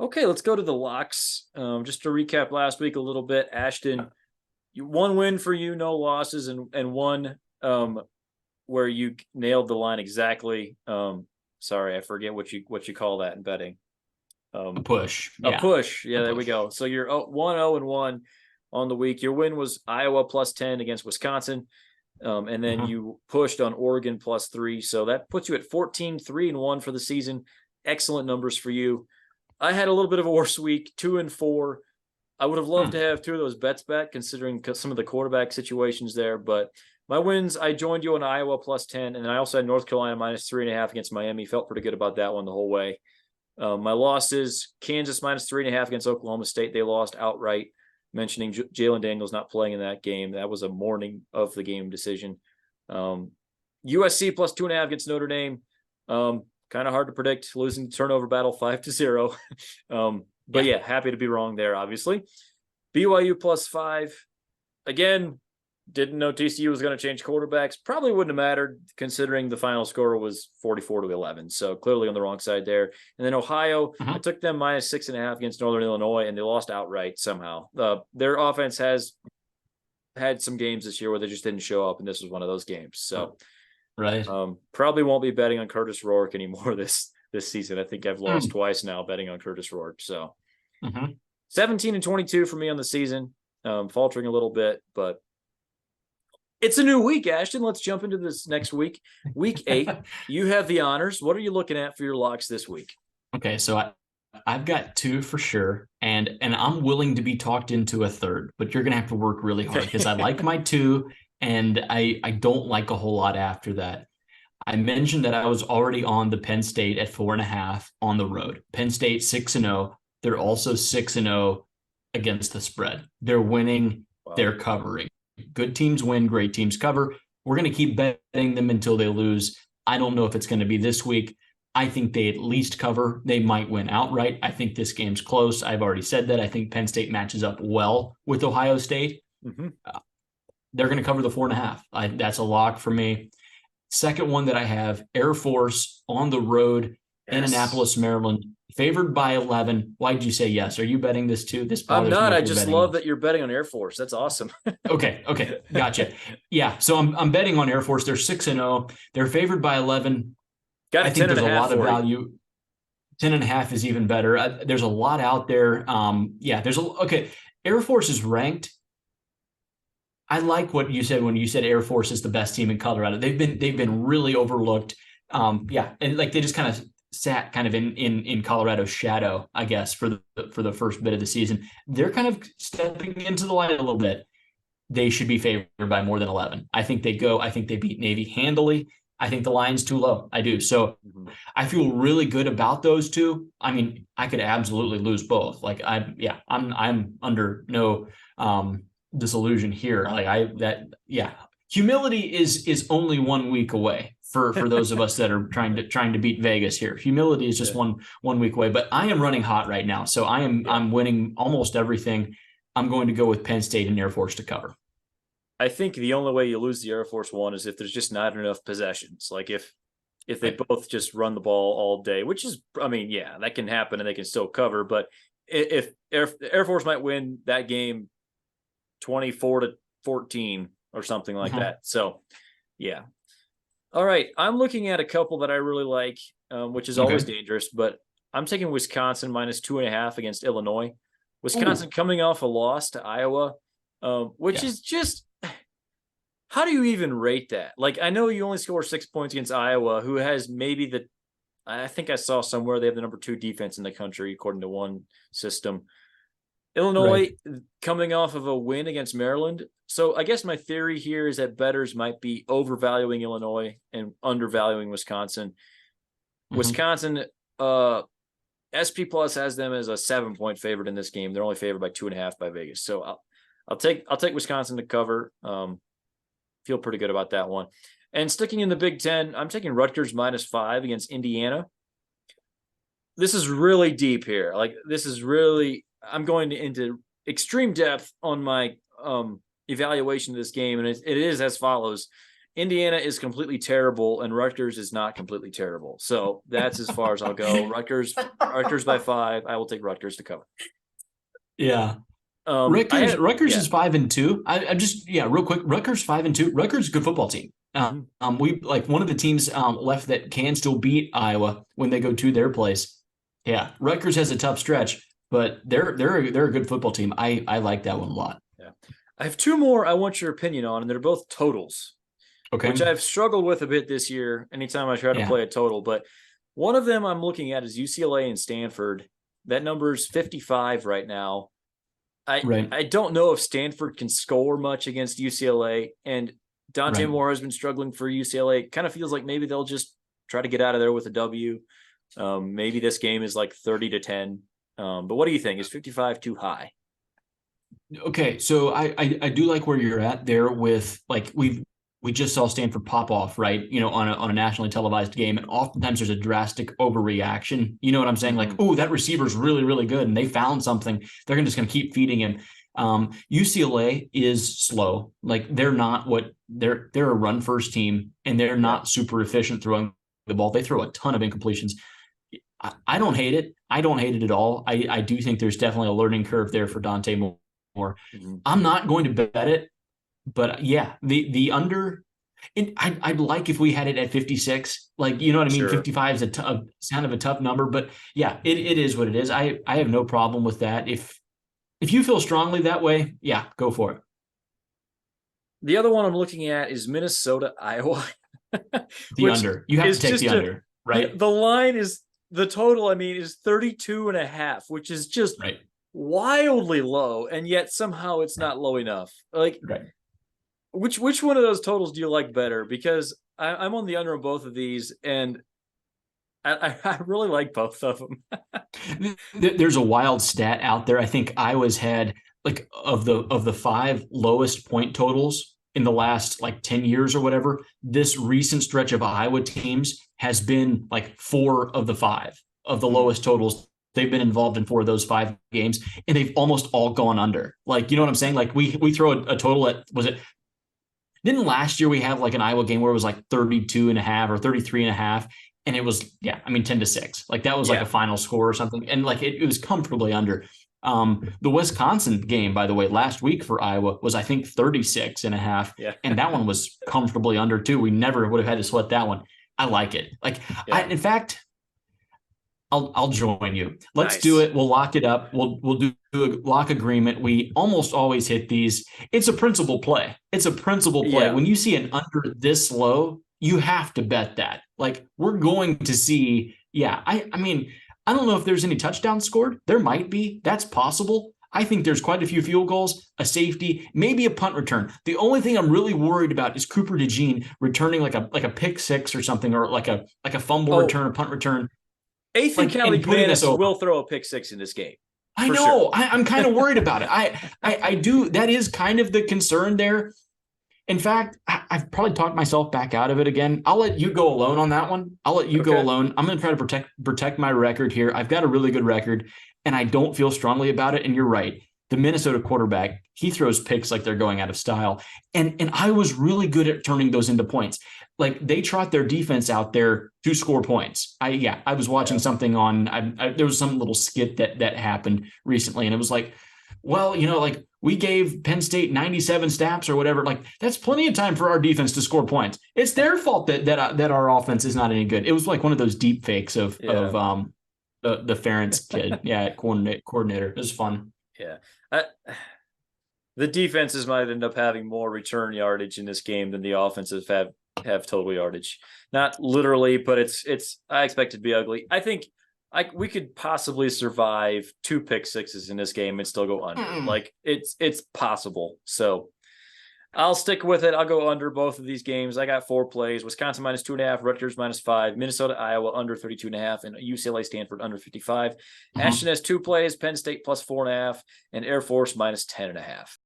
Okay, let's go to the locks. Just to recap last week a little bit, Ashton, one win for you, no losses, and one where you nailed the line exactly. Sorry, I forget what you call that in betting. A push. A Yeah. push. Yeah, there we Push. go. So you're 1-0-1 on the week. Your win was Iowa +10 against Wisconsin. And then you pushed on Oregon +3. So that puts you at 14-3-1 for the season. Excellent numbers for you. I had a little bit of a worse week, 2-4. I would have loved to have two of those bets back, considering some of the quarterback situations there. But my wins, I joined you on Iowa +10, and I also had North Carolina -3.5 against Miami. Felt pretty good about that one the whole way. My losses, Kansas -3.5 against Oklahoma State. They lost outright, mentioning Jalen Daniels not playing in that game. That was a morning of the game decision. USC +2.5 against Notre Dame. Kind of hard to predict, losing the turnover battle 5-0. But yeah, happy to be wrong there, obviously. BYU +5. Again, didn't know TCU was going to change quarterbacks. Probably wouldn't have mattered, considering the final score was 44-11. So clearly on the wrong side there. And then Ohio, I took them -6.5 against Northern Illinois, and they lost outright somehow. Their offense has had some games this year where they just didn't show up, and this was one of those games. So right. Probably won't be betting on Curtis Rourke anymore this season. I think I've lost twice now betting on Curtis Rourke. So 17-22 for me on the season, faltering a little bit, but it's a new week, Ashton. Let's jump into this next week. Week 8, you have the honors. What are you looking at for your locks this week? Okay, so I've got 2 for sure, and I'm willing to be talked into a third, but you're gonna have to work really hard because I like my 2, and I don't like a whole lot after that. I mentioned that I was already on the Penn State at 4.5 on the road. Penn State 6-0. They're also 6-0 against the spread. They're winning. Wow. They're covering. Good teams win, great teams cover. We're going to keep betting them until they lose. I don't know if it's going to be this week. I think they at least cover. They might win outright. I think this game's close. I've already said that. I think Penn State matches up well with Ohio State. They're going to cover the 4.5. That's a lock for me. Second one that I have, Air Force on the road, Annapolis, Maryland, favored by 11. Why did you say yes? Are you betting this too? This bothers me. I'm not. I just love that you're betting on Air Force. That's awesome. Okay. Gotcha. Yeah. So I'm betting on Air Force. They're 6-0. They're favored by 11. I think there's a lot of value. 10.5 is even better. There's a lot out there. Air Force is ranked. I like what you said when you said Air Force is the best team in Colorado. They've been really overlooked. And like they just kind of sat kind of in Colorado's shadow, I guess, for the first bit of the season. They're kind of stepping into the light a little bit. They should be favored by more than 11. I think they beat Navy handily. I think the line's too low. I do. So I feel really good about those 2. I mean, I could absolutely lose both. Like I'm under no disillusion here. Humility is only 1 week away for those of us that are trying to beat Vegas here. Humility is just one week away, but I am running hot right now. So I'm winning almost everything. I'm going to go with Penn State and Air Force to cover. I think the only way you lose the Air Force one is if there's just not enough possessions. Like if they both just run the ball all day, which is, I mean, yeah, that can happen and they can still cover. But if Air Force might win that game 24-14 or something like that. So, yeah. All right. I'm looking at a couple that I really like, which is always dangerous, but I'm taking Wisconsin -2.5 against Illinois. Wisconsin coming off a loss to Iowa, which is just, how do you even rate that? Like, I know you only score 6 points against Iowa, who has maybe I think I saw somewhere they have the number 2 defense in the country, according to one system. Illinois coming off of a win against Maryland. So I guess my theory here is that bettors might be overvaluing Illinois and undervaluing Wisconsin. Wisconsin, SP Plus has them as a 7-point favorite in this game. They're only favored by 2.5 by Vegas. So I'll take Wisconsin to cover. Feel pretty good about that one. And sticking in the Big Ten, I'm taking Rutgers -5 against Indiana. This is really deep here. Like, this is really, I'm going into extreme depth on my evaluation of this game, and it is as follows. Indiana is completely terrible and Rutgers is not completely terrible. So that's as far as I'll go. Rutgers by 5. I will take Rutgers to cover. Yeah. Rutgers is 5-2. I just real quick. Rutgers 5-2. Rutgers is a good football team. We like one of the teams left that can still beat Iowa when they go to their place. Yeah, Rutgers has a tough stretch, but they're a good football team. I like that one a lot. Yeah, I have 2 more I want your opinion on, and they're both totals. Okay. Which I've struggled with a bit this year. Anytime I try to play a total, but one of them I'm looking at is UCLA and Stanford. That number is 55 right now. I don't know if Stanford can score much against UCLA, and Dante Moore has been struggling for UCLA. Kind of feels like maybe they'll just try to get out of there with a W. Maybe this game is like 30-10. But what do you think? Is 55 too high? Okay, so I do like where you're at there with like we just saw Stanford pop off, right? On a nationally televised game, and oftentimes there's a drastic overreaction. You know what I'm saying? Like, oh, that receiver's really, really good, and they found something. They're just going to keep feeding him. UCLA is slow. Like they're not they're a run first team, and they're not super efficient throwing the ball. They throw a ton of incompletions. I don't hate it. I don't hate it at all. I do think there's definitely a learning curve there for Dante Moore. I'm not going to bet it, but yeah, the under. I'd like if we had it at 56. Like, you know what I mean? Sure. 55 is a sound of a tough number, but yeah, it is what it is. I have no problem with that. If you feel strongly that way, yeah, go for it. The other one I'm looking at is Minnesota, Iowa. The under. You have to take the under, right? The line is the total, is 32.5, which is just wildly low, and yet somehow it's not low enough. Like, which one of those totals do you like better? Because I'm on the under on both of these, and I really like both of them. There's a wild stat out there. I think Iowa's had like of the 5 lowest point totals in the last like 10 years or whatever. This recent stretch of Iowa teams has been like 4 of the 5 of the lowest totals. They've been involved in 4 of those 5 games, and they've almost all gone under. Like, you know what I'm saying? Like we throw a total at, didn't last year we have like an Iowa game where it was like 32.5 or 33.5, and it was 10-6. Like that was like a final score or something, and like it was comfortably under. The Wisconsin game, by the way, last week for Iowa was I think 36.5, and that one was comfortably under too. We never would have had to sweat that one. I like it. Like in fact, I'll join you. Let's do it. We'll lock it up. We'll do a lock agreement. We almost always hit these. It's a principal play. When you see an under this low, you have to bet that. Like we're going to see. Yeah. I don't know if there's any touchdowns scored. There might be. That's possible. I think there's quite a few field goals, a safety, maybe a punt return. The only thing I'm really worried about is Cooper DeJean returning like a pick 6 or something, or like a fumble return, a punt return. Athan Calicanis will throw a pick 6 in this game. I know. Sure. I'm kind of worried about it. I do. That is kind of the concern there. In fact, I've probably talked myself back out of it again. I'll let you go alone on that one. I'll let you go alone. I'm going to try to protect my record here. I've got a really good record, and I don't feel strongly about it. And you're right. The Minnesota quarterback, he throws picks like they're going out of style. And I was really good at turning those into points. Like they trot their defense out there to score points. I was watching something on, there was some little skit that happened recently, and it was like, well, like we gave Penn State 97 snaps or whattever. Like that's plenty of time for our defense to score points. It's their fault that our offense is not any good. It was like one of those deep fakes of the Ferentz kid. Coordinator. It was fun. Yeah. The defenses might end up having more return yardage in this game than the offenses have total yardage. Not literally, but it's I expect it to be ugly. I think we could possibly survive 2 pick 6s in this game and still go under. Like it's possible. So I'll stick with it. I'll go under both of these games. I got 4 plays: Wisconsin -2.5, Rutgers -5, Minnesota, Iowa under 32.5, and UCLA, Stanford under 55. Ashton has 2 plays: Penn State +4.5, and Air Force -10.5.